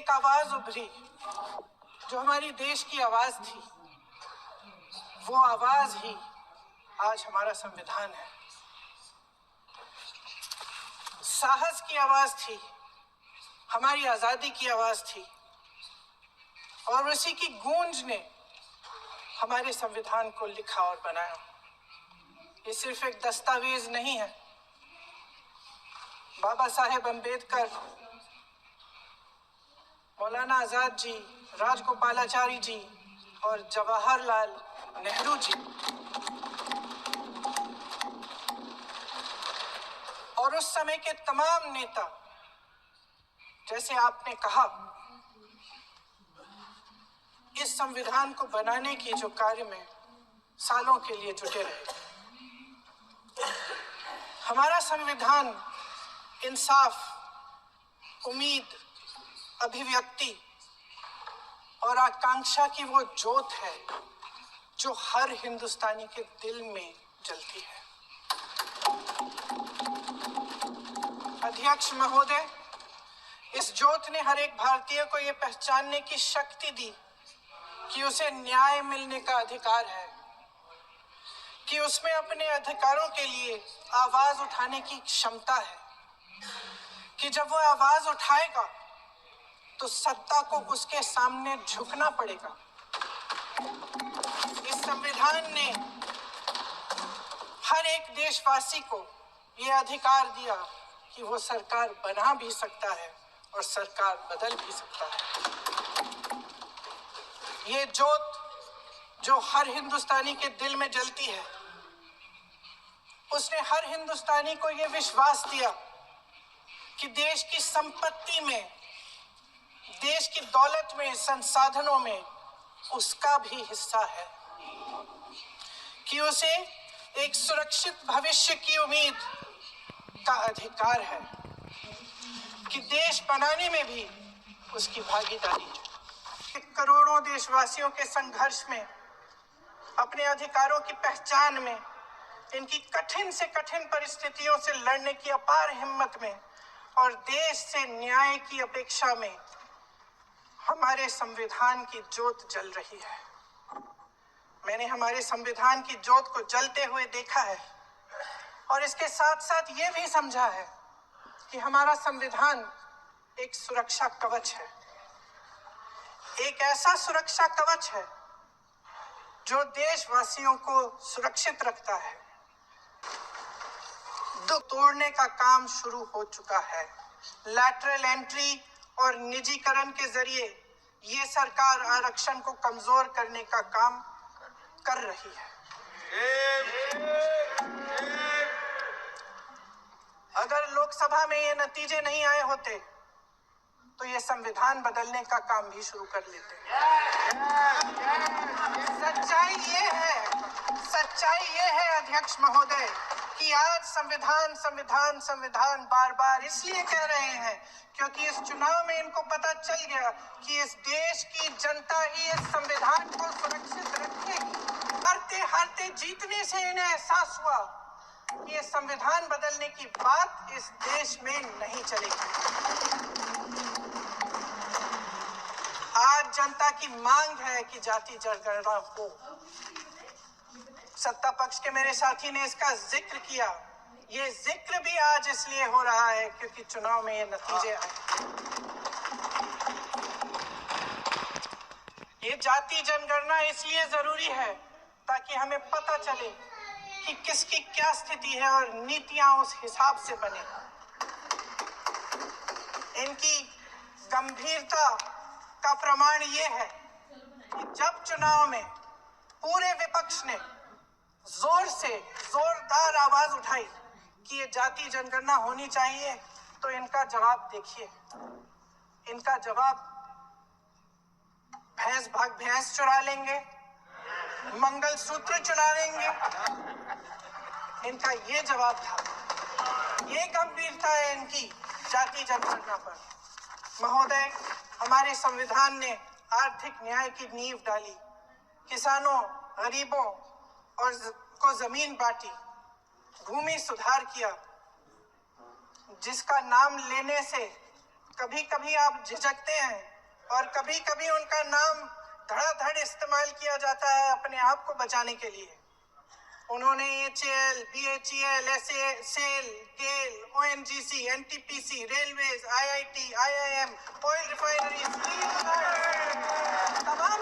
एक आवाज उभरी जो हमारी देश की आवाज थी। वो आवाज ही आज हमारा संविधान है। साहस की आवाज थी, हमारी आजादी की आवाज थी, और उसी की गूंज ने हमारे संविधान को लिखा और बनाया। ये सिर्फ एक दस्तावेज नहीं है। बाबा साहेब अंबेडकर, मौलाना आजाद जी, राजगोपालाचारी जी और जवाहरलाल नेहरू जी और उस समय के तमाम नेता, जैसे आपने कहा, इस संविधान को बनाने की जो कार्य में सालों के लिए जुटे रहे। हमारा संविधान इंसाफ, उम्मीद, अभिव्यक्ति और आकांक्षा की वो ज्योत है जो हर हिंदुस्तानी के दिल में जलती है। अध्यक्ष महोदय, इस ज्योत ने हर एक भारतीय को ये पहचानने की शक्ति दी कि उसे न्याय मिलने का अधिकार है, कि उसमें अपने अधिकारों के लिए आवाज उठाने की क्षमता है, कि जब वो आवाज उठाएगा तो सत्ता को उसके सामने झुकना पड़ेगा। इस संविधान ने हर एक देशवासी को ये अधिकार दिया कि वो सरकार बना भी सकता है और सरकार बदल भी सकता है। ये ज्योत जो हर हिंदुस्तानी के दिल में जलती है, उसने हर हिंदुस्तानी को ये विश्वास दिया कि देश की संपत्ति में, देश की दौलत में, संसाधनों में उसका भी हिस्सा है, कि उसे एक सुरक्षित भविष्य की उम्मीद का अधिकार है, कि देश बनाने में भी उसकी भागीदारी है। करोड़ों देशवासियों के संघर्ष में, अपने अधिकारों की पहचान में, इनकी कठिन से कठिन परिस्थितियों से लड़ने की अपार हिम्मत में और देश से न्याय की अपेक्षा में हमारे संविधान की ज्योत जल रही है। मैंने हमारे संविधान की ज्योत को जलते हुए देखा है और इसके साथ साथ ये भी समझा है कि हमारा संविधान एक सुरक्षा कवच है, एक ऐसा सुरक्षा कवच है जो देशवासियों को सुरक्षित रखता है। दुख तोड़ने का काम शुरू हो चुका है। लैटरल एंट्री और निजीकरण के जरिए ये सरकार आरक्षण को कमजोर करने का काम कर रही है। अगर लोकसभा में ये नतीजे नहीं आए होते तो ये संविधान बदलने का काम भी शुरू कर लेते। सच्चाई ये है अध्यक्ष महोदय कि आज संविधान बार बार इसलिए कह रहे हैं क्योंकि इस चुनाव में इनको पता चल गया कि इस देश की जनता ही इस संविधान को सुरक्षित रखेगी। हारते जीतने से इन्हें एहसास हुआ कि ये संविधान बदलने की बात इस देश में नहीं चलेगी। आज जनता की मांग है कि जाति जनगणना हो। सत्ता पक्ष के मेरे साथी ने इसका जिक्र किया। ये जिक्र भी आज इसलिए हो रहा है क्योंकि चुनाव में ये नतीजे आए। ये जाति जनगणना इसलिए जरूरी है ताकि हमें पता चले कि किसकी क्या स्थिति है और नीतियां उस हिसाब से बने। इनकी गंभीरता का प्रमाण ये है कि जब चुनाव में पूरे विपक्ष ने जोरदार आवाज उठाई कि ये जाति जनगणना होनी चाहिए, तो इनका जवाब देखिए। इनका जवाब भैंस भाग भैंस चुरा लेंगे, मंगलसूत्र चुरा लेंगे, इनका ये जवाब था। ये गंभीरता है इनकी जाति जनगणना पर। महोदय, हमारे संविधान ने आर्थिक न्याय की नींव डाली, किसानों, गरीबों और को जमीन बांटी, भूमि सुधार किया, जिसका नाम लेने से कभी कभी आप झिझकते हैं और कभी कभी उनका नाम धड़ाधड़ इस्तेमाल किया जाता है अपने आप को बचाने के लिए। उन्होंने HAL, BHEL, SAL, GAIL, ONGC, NTPC, railways, IIT, IIM, oil refinery, तमाम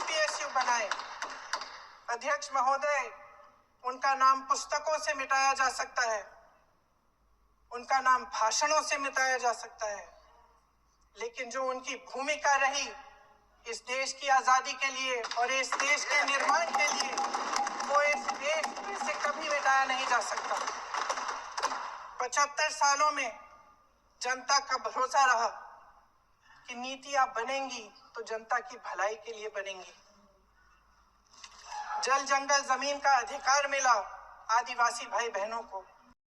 PSU बनाए। अध्यक्ष महोदय, उनका नाम पुस्तकों से मिटाया जा सकता है, उनका नाम भाषणों से मिटाया जा सकता है, लेकिन जो उनकी भूमिका रही इस देश की आजादी के लिए और इस देश के निर्माण के लिए, वो इस देश से कभी मिटाया नहीं जा सकता। 75 सालों में जनता का भरोसा रहा कि नीतियां बनेंगी तो जनता की भलाई के लिए बनेंगी। जल जंगल जमीन का अधिकार मिला आदिवासी भाई बहनों को।